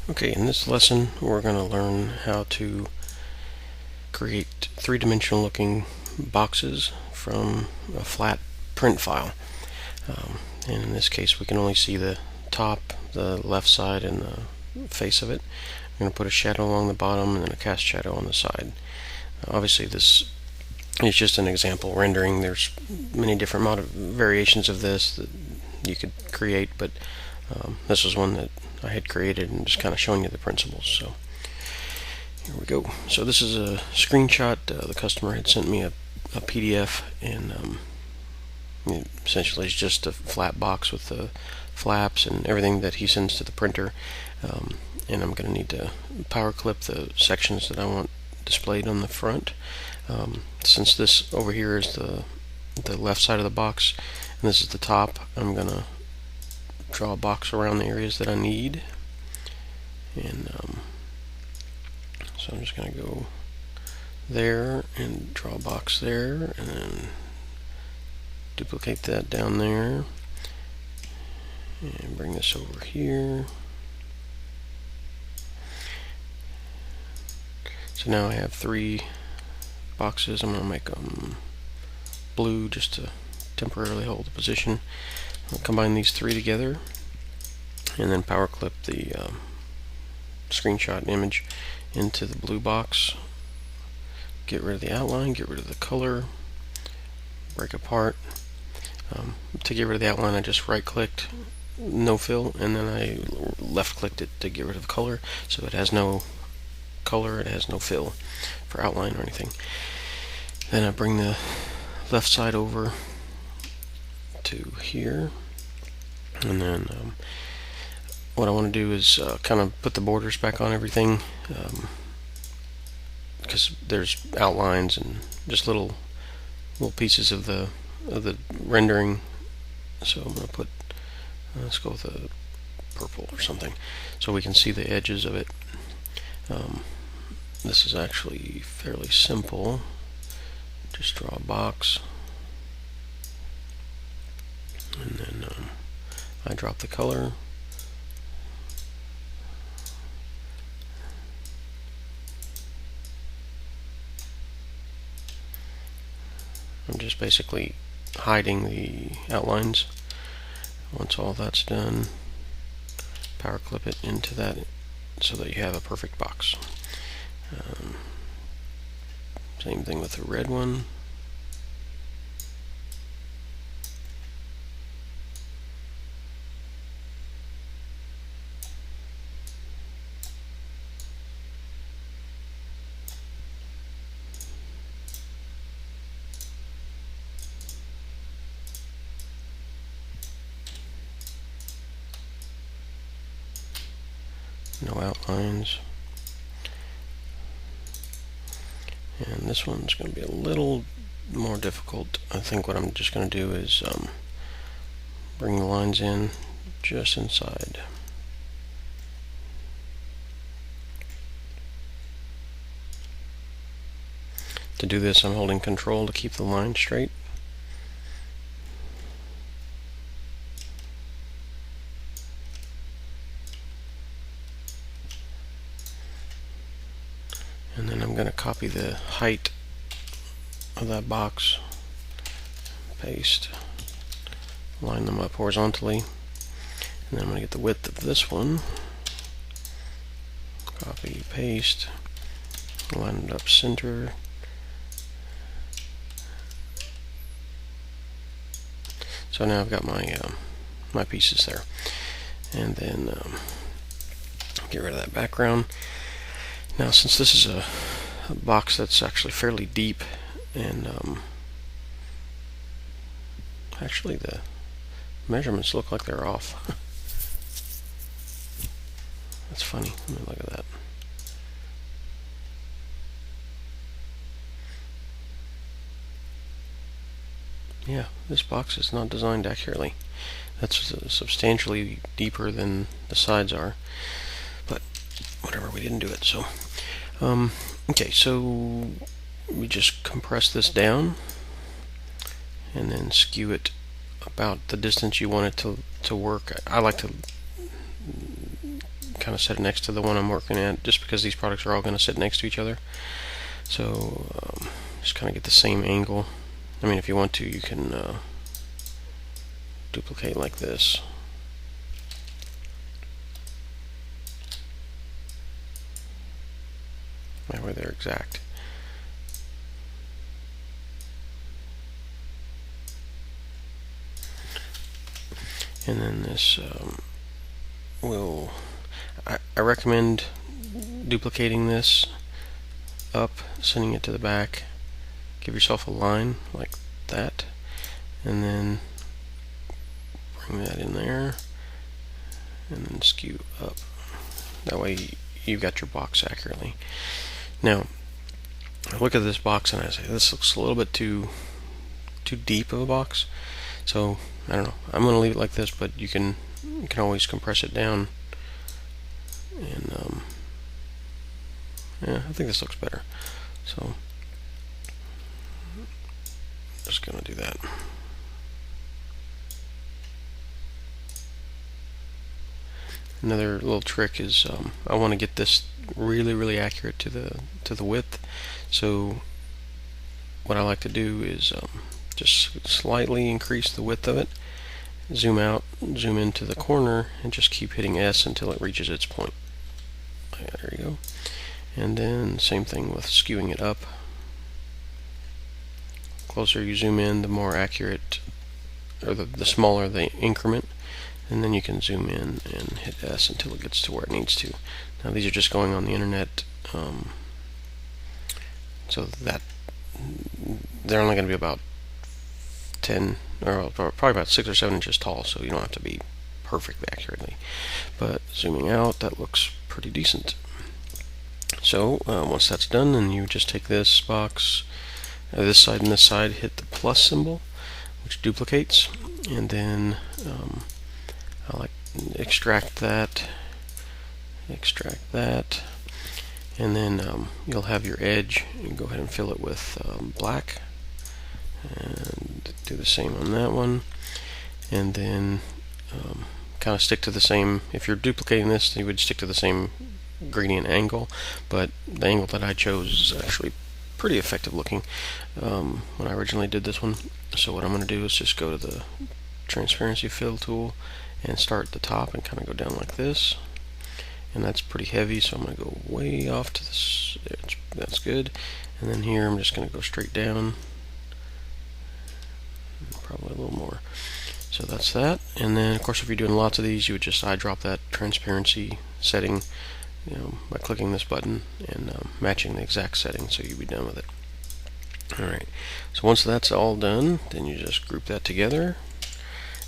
Okay, in this lesson we're going to learn how to create three-dimensional looking boxes from a flat print file. And in this case we can only see the top, the left side, and the face of it. I'm going to put a shadow along the bottom and then a cast shadow on the side. Obviously this is just an example rendering. There's many different variations of this that you could create, but this was one that I had created and just kind of showing you the principles. So here we go. So this is a screenshot. The customer had sent me a PDF, and essentially it's just a flat box with the flaps and everything that he sends to the printer. And I'm going to need to power clip the sections that I want displayed on the front. Since this over here is the left side of the box and this is the top, I'm going to draw a box around the areas that I need. And so I'm just going to go there and draw a box there, and then duplicate that down there and bring this over here. So now I have three boxes. I'm going to make them blue just to temporarily hold the position. I'll combine these three together and then power clip the screenshot image into the blue box. Get rid of the outline, get rid of the color, break apart. To get rid of the outline, I just right clicked, no fill, and then I left clicked it to get rid of the color, so it has no color, it has no fill for outline or anything. Then I bring the left side over to here, and then what I want to do is kind of put the borders back on everything, because there's outlines and just little pieces of the rendering. So I'm going to put let's go with a purple or something so we can see the edges of it. This is actually fairly simple. Just draw a box, and then I drop the color. I'm just basically hiding the outlines. Once all that's done, power clip it into that so that you have a perfect box. Same thing with the red one. No outlines. And this one's going to be a little more difficult. I think what I'm just going to do is bring the lines in just inside. To do this, I'm holding Control to keep the line straight. And then I'm going to copy the height of that box, paste, line them up horizontally, and then I'm going to get the width of this one, copy, paste, line it up center. So now I've got my my pieces there, and then get rid of that background. Now, since this is a box that's actually fairly deep, and actually the measurements look like they're off. That's funny. Let me look at that. Yeah, this box is not designed accurately. That's substantially deeper than the sides are, but whatever, we didn't do it. So okay, so we just compress this down and then skew it about the distance you want it to work. I like to kind of set it next to the one I'm working at, just because these products are all going to sit next to each other. So just kind of get the same angle. I mean, if you want to, you can duplicate like this. That way they're exact. And then this I recommend duplicating this up, sending it to the back. Give yourself a line like that, and then bring that in there, and then skew up. That way you've got your box accurately. Now, I look at this box and I say, this looks a little bit too deep of a box. So I don't know. I'm going to leave it like this, but you can always compress it down. And yeah, I think this looks better. So just going to do that. Another little trick is I want to get this really accurate to the width. So what I like to do is just slightly increase the width of it, zoom out, zoom into the corner, and just keep hitting S until it reaches its point. There you go. And then same thing with skewing it up. Closer you zoom in, the more accurate, or the smaller the increment. And then you can zoom in and hit S until it gets to where it needs to. Now these are just going on the internet, so that they're only going to be about 10, or probably about 6 or 7 inches tall, so you don't have to be perfectly accurately. But zooming out, that looks pretty decent. So once that's done, then you just take this box, this side and this side, hit the plus symbol, which duplicates, and then I like extract that, and then you'll have your edge, and go ahead and fill it with black, and do the same on that one, and then kind of stick to the same. If you're duplicating this, you would stick to the same gradient angle, but the angle that I chose is actually pretty effective looking when I originally did this one. So what I'm going to do is just go to the transparency fill tool and start at the top and kind of go down like this, and that's pretty heavy, so I'm going to go way off to this edge. That's good. And then here I'm just going to go straight down, probably a little more. So that's that. And then of course if you're doing lots of these, you would just eyedrop that transparency setting, by clicking this button and matching the exact setting, so you'd be done with it. Alright, so once that's all done, then you just group that together,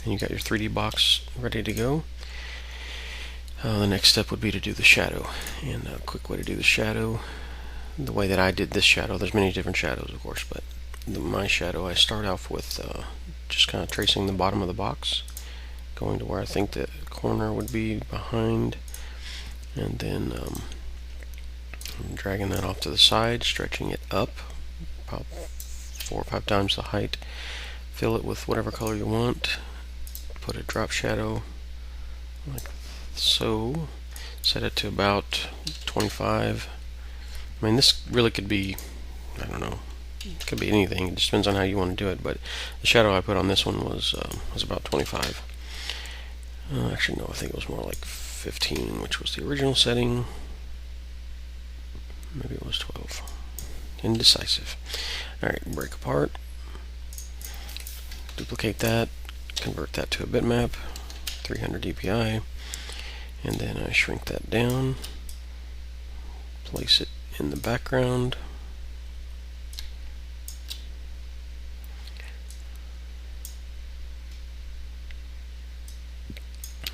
and you got your 3D box ready to go. The next step would be to do the shadow, and a quick way to do the shadow, the way that I did this shadow, there's many different shadows of course, but my shadow, I start off with just kind of tracing the bottom of the box, going to where I think the corner would be behind, and then dragging that off to the side, stretching it up about 4 or 5 times the height, fill it with whatever color you want, put a drop shadow like so, set it to about 25. I mean, this really could be, I don't know, it could be anything, it just depends on how you want to do it, but the shadow I put on this one was about 25. Actually no, I think it was more like 15, which was the original setting. Maybe it was 12. Indecisive. Alright, break apart, duplicate that, convert that to a bitmap, 300 dpi, and then I shrink that down, place it in the background,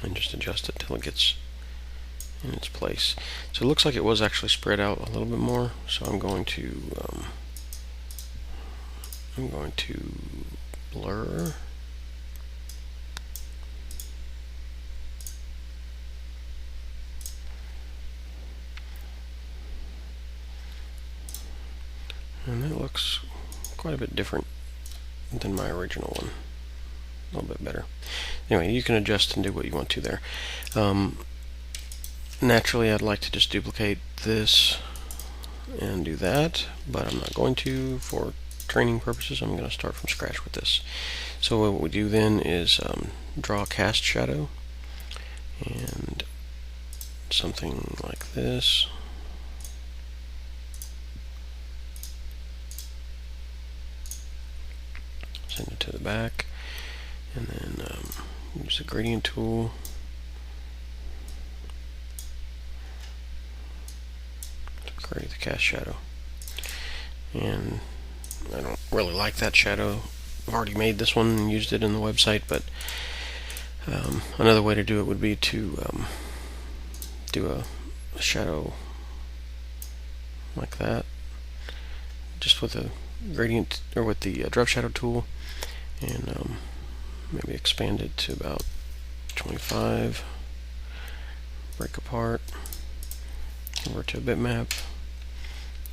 and just adjust it till it gets in its place. So it looks like it was actually spread out a little bit more, so I'm going to blur, and that looks quite a bit different than my original one. A little bit better. Anyway, you can adjust and do what you want to there. Naturally, I'd like to just duplicate this and do that, but I'm not going to. For training purposes, I'm going to start from scratch with this. So what we do then is draw a cast shadow, and something like this. Send it to the back, and then use the gradient tool. To create the cast shadow. And I don't really like that shadow. I've already made this one and used it in the website, but another way to do it would be to do a shadow like that, just with a gradient, or with the drop shadow tool, and maybe expand it to about 25, break apart, convert to a bitmap,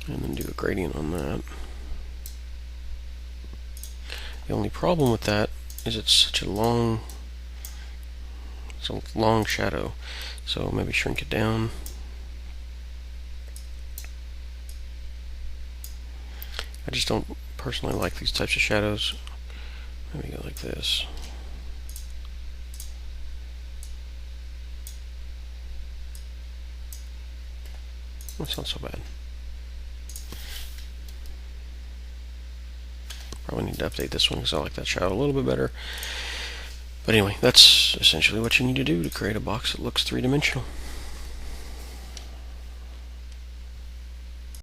and then do a gradient on that. The only problem with that is it's such a long shadow, so maybe shrink it down. I just don't personally like these types of shadows. Maybe go like this. That's not so bad. Probably need to update this one because I like that shadow a little bit better. But anyway, that's essentially what you need to do to create a box that looks three-dimensional.